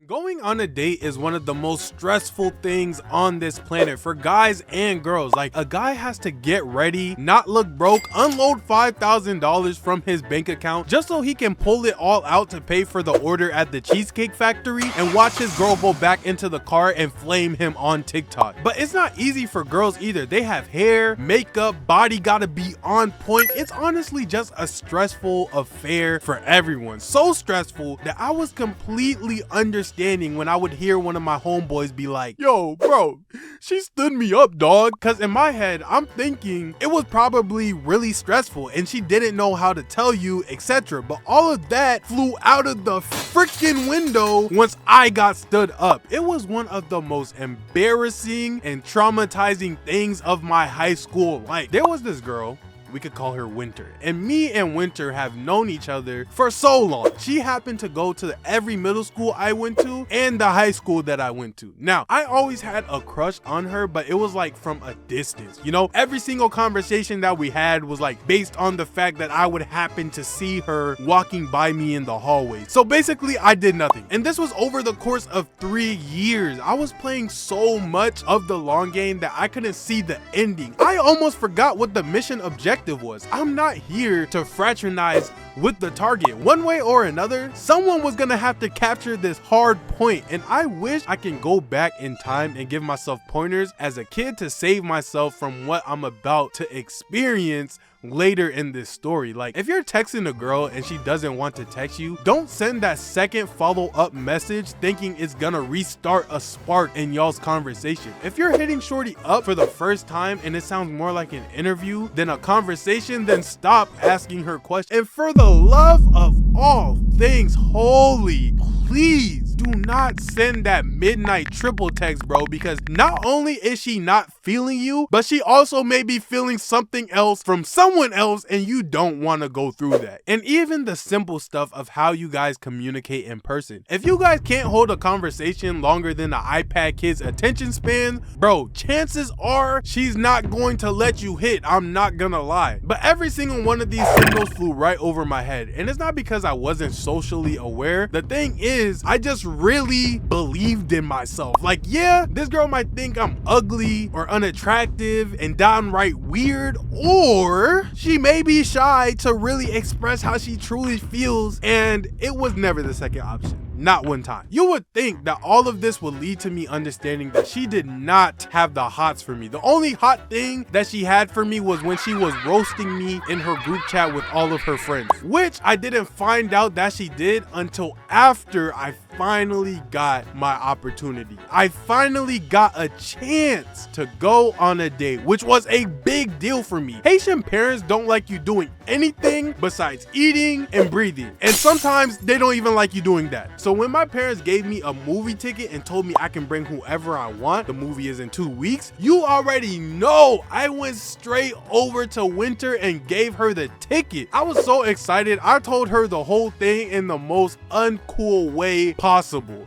Going on a date is one of the most stressful things on this planet for guys and girls. Like, a guy has to get ready, not look broke, unload $5,000 from his bank account just so he can pull it all out to pay for the order at the Cheesecake Factory and watch his girl go back into the car and flame him on TikTok. But it's not easy for girls either. They have hair, makeup, body gotta be on point. It's honestly just a stressful affair for everyone. So stressful that I was completely understanding when I would hear one of my homeboys be like, "Yo, bro, she stood me up, dog." Cause in my head, I'm thinking it was probably really stressful and she didn't know how to tell you, etc. But all of that flew out of the freaking window once I got stood up. It was one of the most embarrassing and traumatizing things of my high school life. There was this girl, we could call her Winter, and me and Winter have known each other for so long. She happened to go to every middle school I went to and the high school that I went to. Now, I always had a crush on her, but it was like from a distance. You know, every single conversation that we had was like based on the fact that I would happen to see her walking by me in the hallway. So basically, I did nothing. And this was over the course of 3 years. I was playing so much of the long game that I couldn't see the ending. I almost forgot what the mission objective was. I'm not here to fraternize with the target. One way or another, someone was gonna have to capture this hard point, and I wish I can go back in time and give myself pointers as a kid to save myself from what I'm about to experience later in this story. Like, if you're texting a girl and she doesn't want to text you, don't send that second follow-up message thinking it's gonna restart a spark in y'all's conversation. If you're hitting shorty up for the first time and it sounds more like an interview than a conversation, then stop asking her questions. And for the love of all things holy, please do not send that midnight triple text, bro, because not only is she not feeling you, but she also may be feeling something else from someone else, and you don't want to go through that. And even the simple stuff of how you guys communicate in person. If you guys can't hold a conversation longer than the iPad kid's attention span, bro, chances are she's not going to let you hit. I'm not gonna lie. But every single one of these signals flew right over my head. And it's not because I wasn't socially aware. The thing is, I just really believed in myself. Like, yeah, this girl might think I'm ugly or unattractive and downright weird, or she may be shy to really express how she truly feels, and it was never the second option. Not one time. You would think that all of this would lead to me understanding that she did not have the hots for me. The only hot thing that she had for me was when she was roasting me in her group chat with all of her friends, which I didn't find out that she did until after I finally got my opportunity. I finally got a chance to go on a date, which was a big deal for me. Haitian parents don't like you doing anything besides eating and breathing. And sometimes they don't even like you doing that. So when my parents gave me a movie ticket and told me I can bring whoever I want, the movie is in 2 weeks, you already know I went straight over to Winter and gave her the ticket. I was so excited. I told her the whole thing in the most uncool way possible.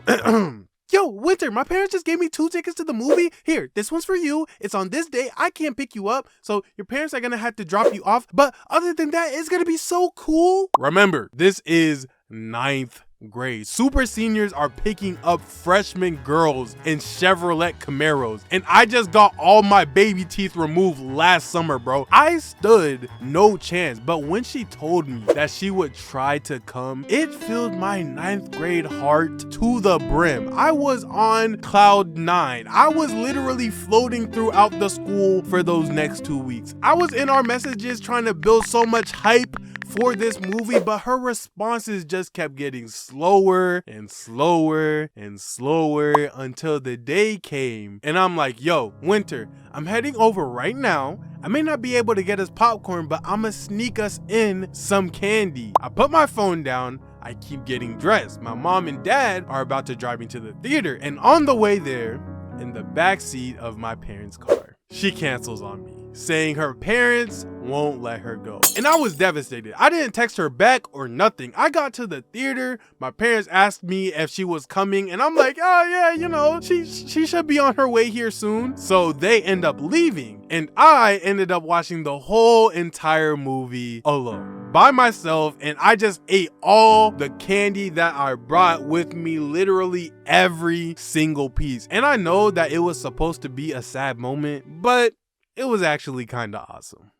Yo, Winter, my parents just gave me 2 tickets to the movie. Here, this one's for you. It's on this day. I can't pick you up, so your parents are gonna have to drop you off. But other than that, it's gonna be so cool. Remember, this is 9th grade. Super seniors are picking up freshman girls in Chevrolet Camaros, and I just got all my baby teeth removed last summer, bro. I stood no chance, but when she told me that she would try to come, it filled my 9th grade heart to the brim. I was on cloud 9. I was literally floating throughout the school for those next 2 weeks. I was in our messages trying to build so much hype for this movie, but her responses just kept getting slower and slower and slower until the day came. And I'm like, yo, Winter, I'm heading over right now. I may not be able to get us popcorn, but I'ma sneak us in some candy. I put my phone down. I keep getting dressed. My mom and dad are about to drive me to the theater. And on the way there, in the backseat of my parents' car, she cancels on me, saying her parents won't let her go. And I was devastated. I didn't text her back or nothing. I got to the theater. My parents asked me if she was coming, and I'm like, oh yeah, you know, she should be on her way here soon. So they end up leaving, and I ended up watching the whole entire movie alone. by myself, and I just ate all the candy that I brought with me, literally every single piece. And I know that it was supposed to be a sad moment, but it was actually kind of awesome.